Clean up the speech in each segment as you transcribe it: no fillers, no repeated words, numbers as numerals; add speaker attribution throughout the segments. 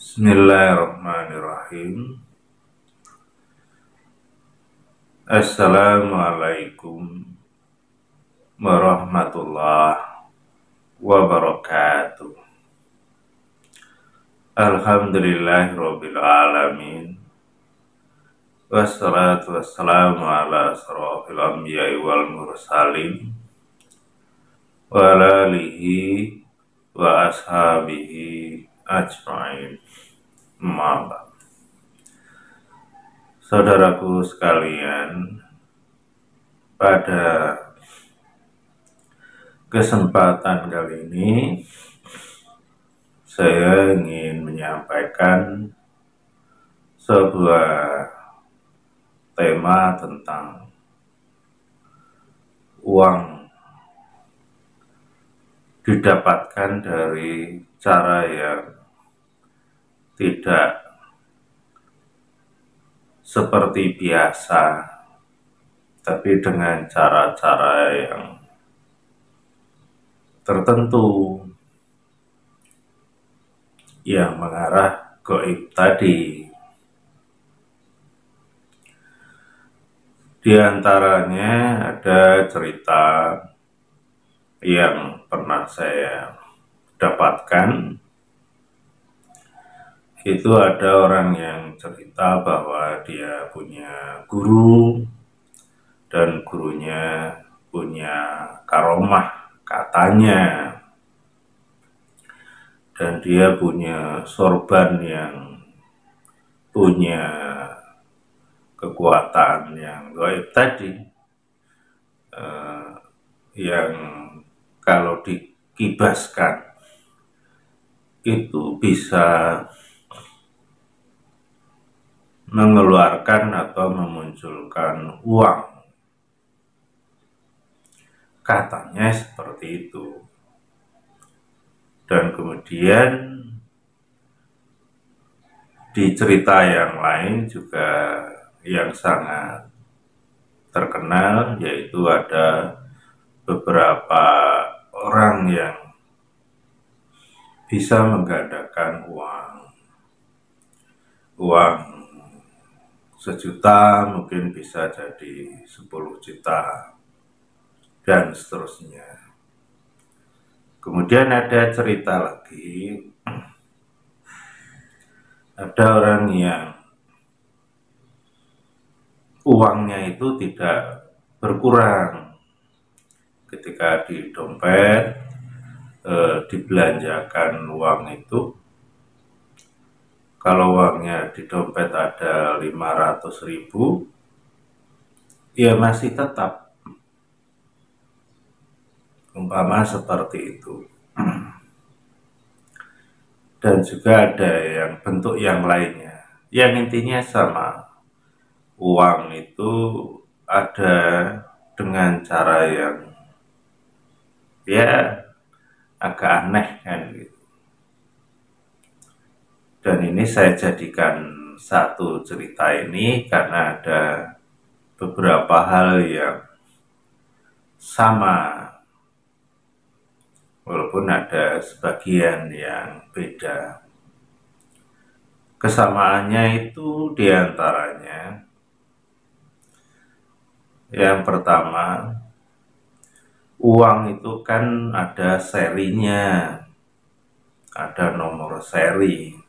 Speaker 1: Bismillahirrahmanirrahim. Assalamualaikum warahmatullahi wabarakatuh. Alhamdulillahirabbil alamin. Wassalatu wassalamu ala asrofil anbiya'i wal mursalin wa ala alihi wa ashabihi ajma'in. Maba. Saudaraku sekalian, pada kesempatan kali ini saya ingin menyampaikan sebuah tema tentang uang didapatkan dari cara yang tidak seperti biasa, tapi dengan cara-cara yang tertentu yang mengarah gaib tadi. Di antaranya ada cerita yang pernah saya dapatkan. Itu ada orang yang cerita bahwa dia punya guru dan gurunya punya karomah katanya, dan dia punya sorban yang punya kekuatan yang gaib tadi, yang kalau dikibaskan itu bisa mengeluarkan atau memunculkan uang. Katanya seperti itu. Dan kemudian di cerita yang lain juga yang sangat terkenal, yaitu ada beberapa orang yang bisa menggandakan uang 1 juta mungkin bisa jadi 10 juta dan seterusnya. Kemudian ada cerita lagi, ada orang yang uangnya itu tidak berkurang ketika di dompet, dibelanjakan uang itu. Kalau uangnya di dompet ada 500.000, ya masih tetap, umpama seperti itu. Dan juga ada yang bentuk yang lainnya, yang intinya sama. Uang itu ada dengan cara yang ya agak aneh kan gitu. Dan ini saya jadikan satu cerita ini karena ada beberapa hal yang sama, walaupun ada sebagian yang beda. Kesamaannya itu diantaranya, yang pertama, uang itu kan ada serinya, ada nomor seri,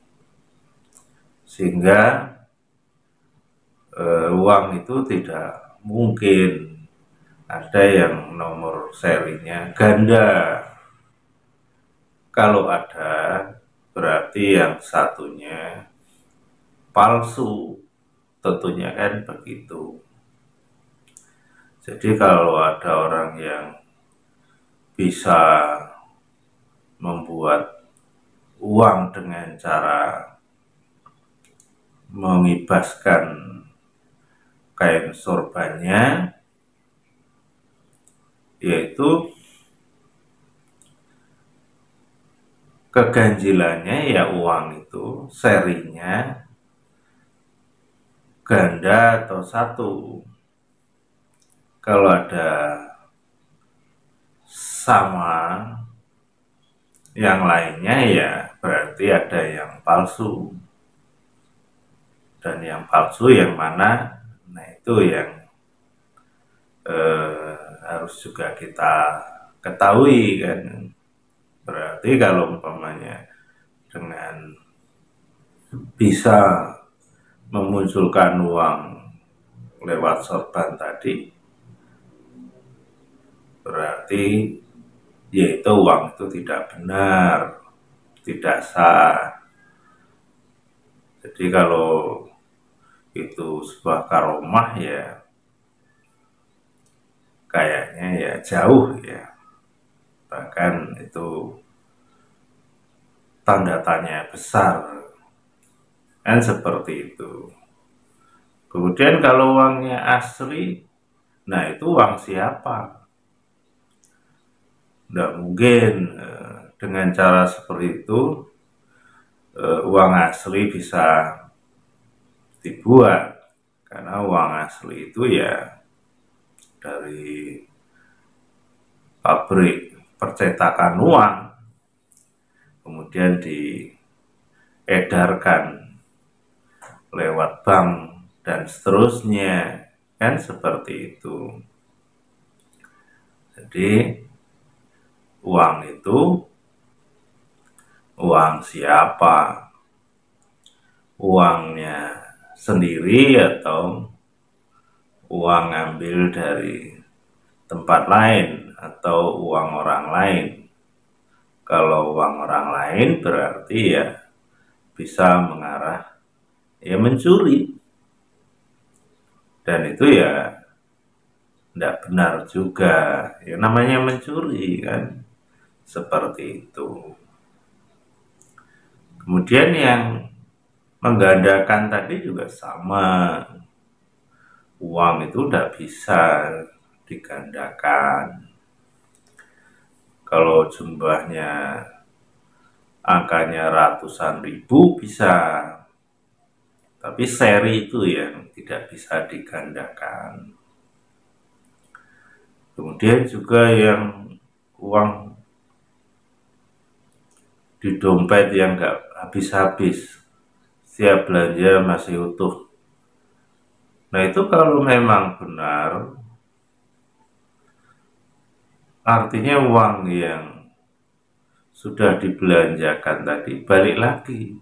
Speaker 1: sehingga uang itu tidak mungkin ada yang nomor serinya ganda. Kalau ada, berarti yang satunya palsu, tentunya kan begitu. Jadi kalau ada orang yang bisa membuat uang dengan cara mengibaskan kain sorbannya, yaitu keganjilannya ya uang itu serinya ganda atau satu. Kalau ada sama Yang lainnya ya berarti ada yang palsu. Dan yang palsu yang mana? Nah itu yang harus juga kita ketahui kan. Berarti kalau umpamanya dengan bisa memunculkan uang lewat sorban tadi, berarti yaitu uang itu tidak benar, tidak sah. Jadi kalau itu sebuah karomah ya kayaknya ya jauh ya, bahkan itu tanda tanya besar kan, seperti itu. Kemudian kalau uangnya asli, nah itu uang siapa? Tidak mungkin dengan cara seperti itu uang asli bisa dibuat, karena uang asli itu ya dari pabrik percetakan uang, kemudian diedarkan lewat bank dan seterusnya, kan seperti itu. Jadi uang itu uang siapa? Uangnya sendiri atau uang ngambil dari tempat lain atau uang orang lain? Kalau uang orang lain berarti ya bisa mengarah ya mencuri, dan itu ya tidak benar juga, ya namanya mencuri kan, seperti itu. Kemudian yang menggandakan tadi juga sama, uang itu tidak bisa digandakan. Kalau jumlahnya angkanya ratusan ribu bisa, tapi seri itu yang tidak bisa digandakan. Kemudian juga yang uang di dompet yang nggak habis-habis, setiap belanja masih utuh. Nah itu kalau memang benar, artinya uang yang sudah dibelanjakan tadi balik lagi.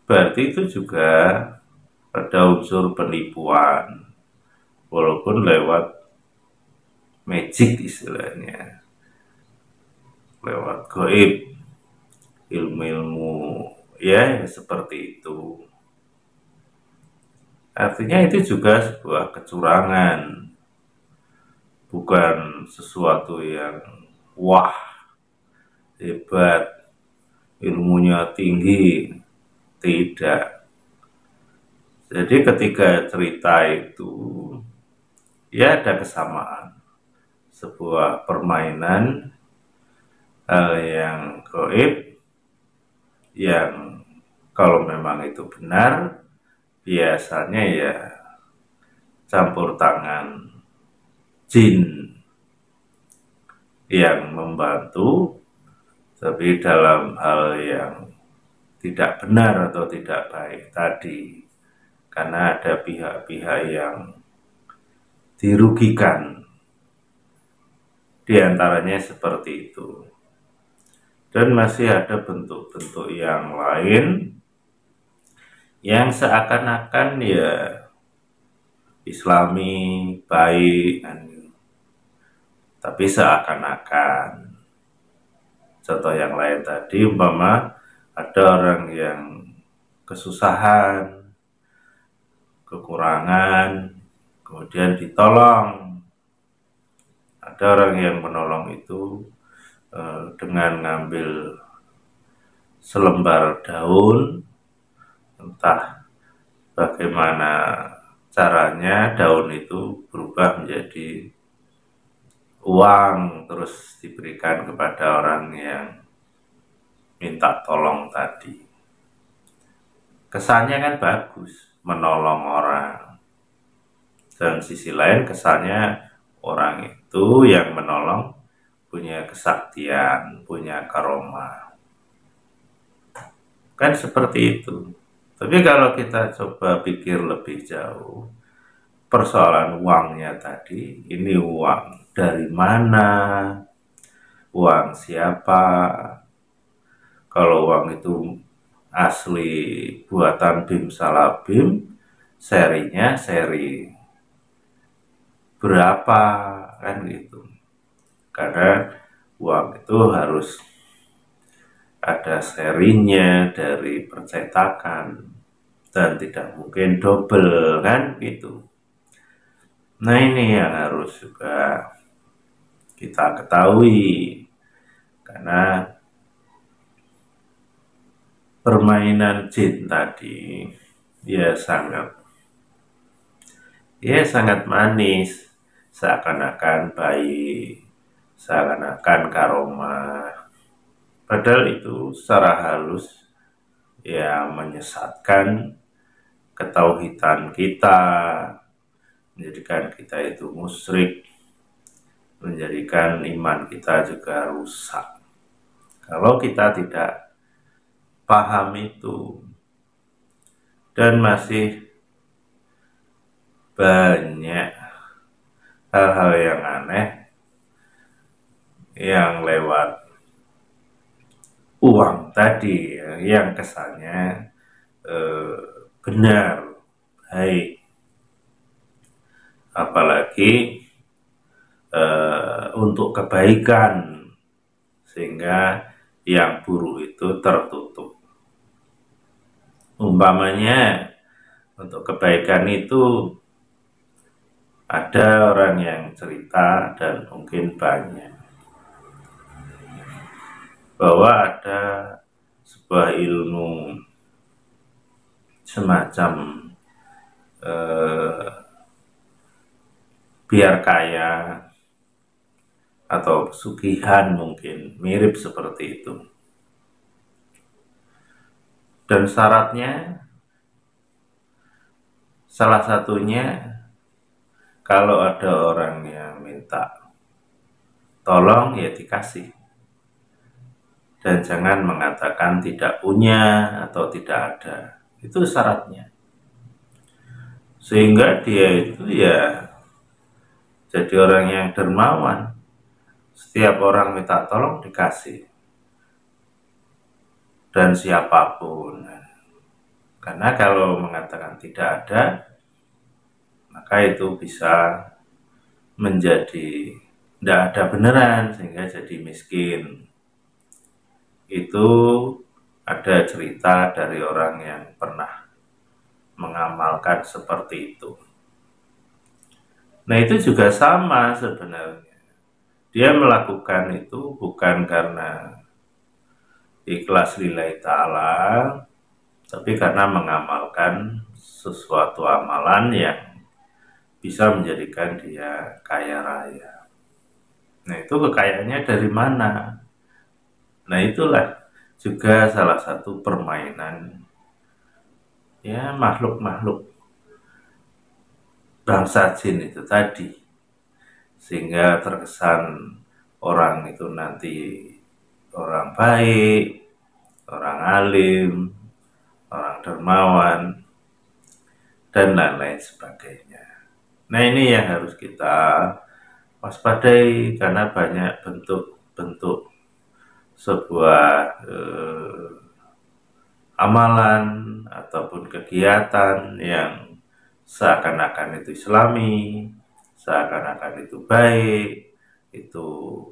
Speaker 1: Berarti itu juga ada unsur penipuan, walaupun lewat magic istilahnya, lewat goib, ilmu-ilmu ya seperti itu. Artinya itu juga sebuah kecurangan, bukan sesuatu yang wah, hebat, ilmunya tinggi, tidak. Jadi ketika cerita itu ya ada kesamaan, sebuah permainan hal yang goib yang kalau memang itu benar biasanya ya campur tangan jin yang membantu, tapi dalam hal yang tidak benar atau tidak baik tadi, karena ada pihak-pihak yang dirugikan, diantaranya seperti itu. Dan masih ada bentuk-bentuk yang lain yang seakan-akan ya islami, baik, tapi seakan-akan. Contoh yang lain tadi umpama ada orang yang kesusahan, kekurangan, kemudian ditolong. Ada orang yang menolong itu dengan ngambil selembar daun, entah bagaimana caranya daun itu berubah menjadi uang, terus diberikan kepada orang yang minta tolong tadi. Kesannya kan bagus, menolong orang. Dan sisi lain kesannya orang itu yang menolong punya kesaktian, punya karomah. Kan seperti itu. Tapi kalau kita coba pikir lebih jauh, persoalan uangnya tadi, ini uang dari mana, uang siapa. Kalau uang itu asli buatan Bim Salabim, serinya seri berapa, kan gitu. Karena uang itu harus ada serinya dari percetakan dan tidak mungkin double, kan gitu. Nah, ini yang harus juga kita ketahui, karena permainan jin tadi ya sangat manis, seakan-akan baik, seakan-akan karomah. Padahal itu secara halus ya menyesatkan ketauhidan kita, menjadikan kita itu musyrik, menjadikan iman kita juga rusak. Kalau kita tidak paham itu, dan masih banyak hal-hal yang aneh yang lewat uang tadi, yang kesannya benar, baik, apalagi untuk kebaikan, sehingga yang buruk itu tertutup. Umpamanya untuk kebaikan itu ada orang yang cerita, dan mungkin banyak, bahwa ada sebuah ilmu semacam biar kaya atau pesugihan, mungkin mirip seperti itu. Dan syaratnya salah satunya, kalau ada orang yang minta tolong ya dikasih, dan jangan mengatakan tidak punya atau tidak ada. Itu syaratnya, sehingga dia itu ya jadi orang yang dermawan. Setiap orang minta tolong dikasih, dan siapapun. Karena kalau mengatakan tidak ada, maka itu bisa menjadi tidak ada beneran, sehingga jadi miskin. Itu ada cerita dari orang yang pernah mengamalkan seperti itu. Nah, itu juga sama sebenarnya. Dia melakukan itu bukan karena ikhlas lillahi ta'ala, tapi karena mengamalkan sesuatu amalan yang bisa menjadikan dia kaya raya. Nah, itu kekayaannya dari mana? Nah, itulah juga salah satu permainan ya makhluk-makhluk bangsa jin itu tadi, sehingga terkesan orang itu nanti orang baik, orang alim, orang dermawan, dan lain-lain sebagainya. Nah, ini yang harus kita waspadai, karena banyak bentuk-bentuk sebuah amalan ataupun kegiatan yang seakan-akan itu islami, seakan-akan itu baik, itu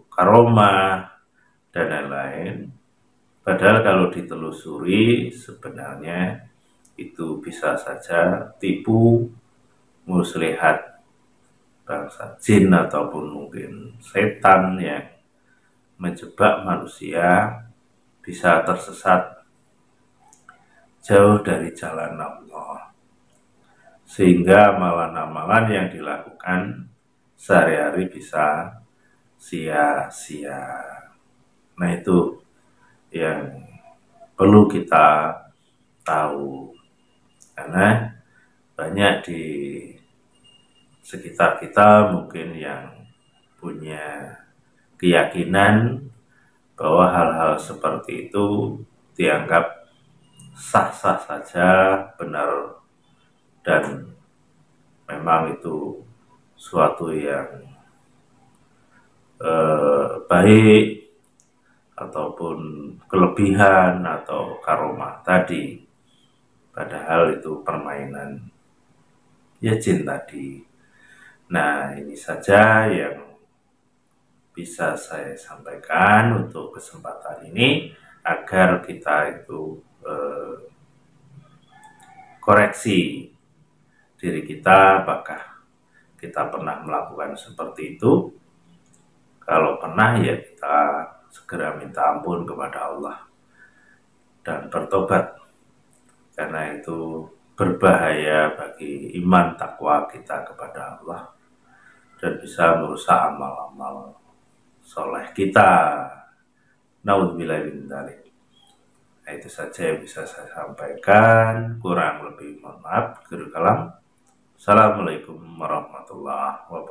Speaker 1: karomah, dan lain-lain. Padahal kalau ditelusuri sebenarnya itu bisa saja tipu muslihat bangsa jin ataupun mungkin setan yang menjebak manusia bisa tersesat jauh dari jalan Allah, sehingga amalan-amalan yang dilakukan sehari-hari bisa sia-sia. Nah, itu yang perlu kita tahu, karena banyak di sekitar kita mungkin yang punya keyakinan bahwa hal-hal seperti itu dianggap sah-sah saja, benar, dan memang itu suatu yang baik ataupun kelebihan atau karomah tadi, padahal itu permainan ya jin tadi. Nah, ini saja yang bisa saya sampaikan untuk kesempatan ini, agar kita itu koreksi diri kita, apakah kita pernah melakukan seperti itu. Kalau pernah, ya kita segera minta ampun kepada Allah dan bertobat, karena itu berbahaya bagi iman takwa kita kepada Allah dan bisa merusak amal-amal soleh kita. Naudzubillah min dzalik. Nah, itu saja yang bisa saya sampaikan. Kurang lebih mohon maaf. Assalamualaikum warahmatullahi wabarakatuh.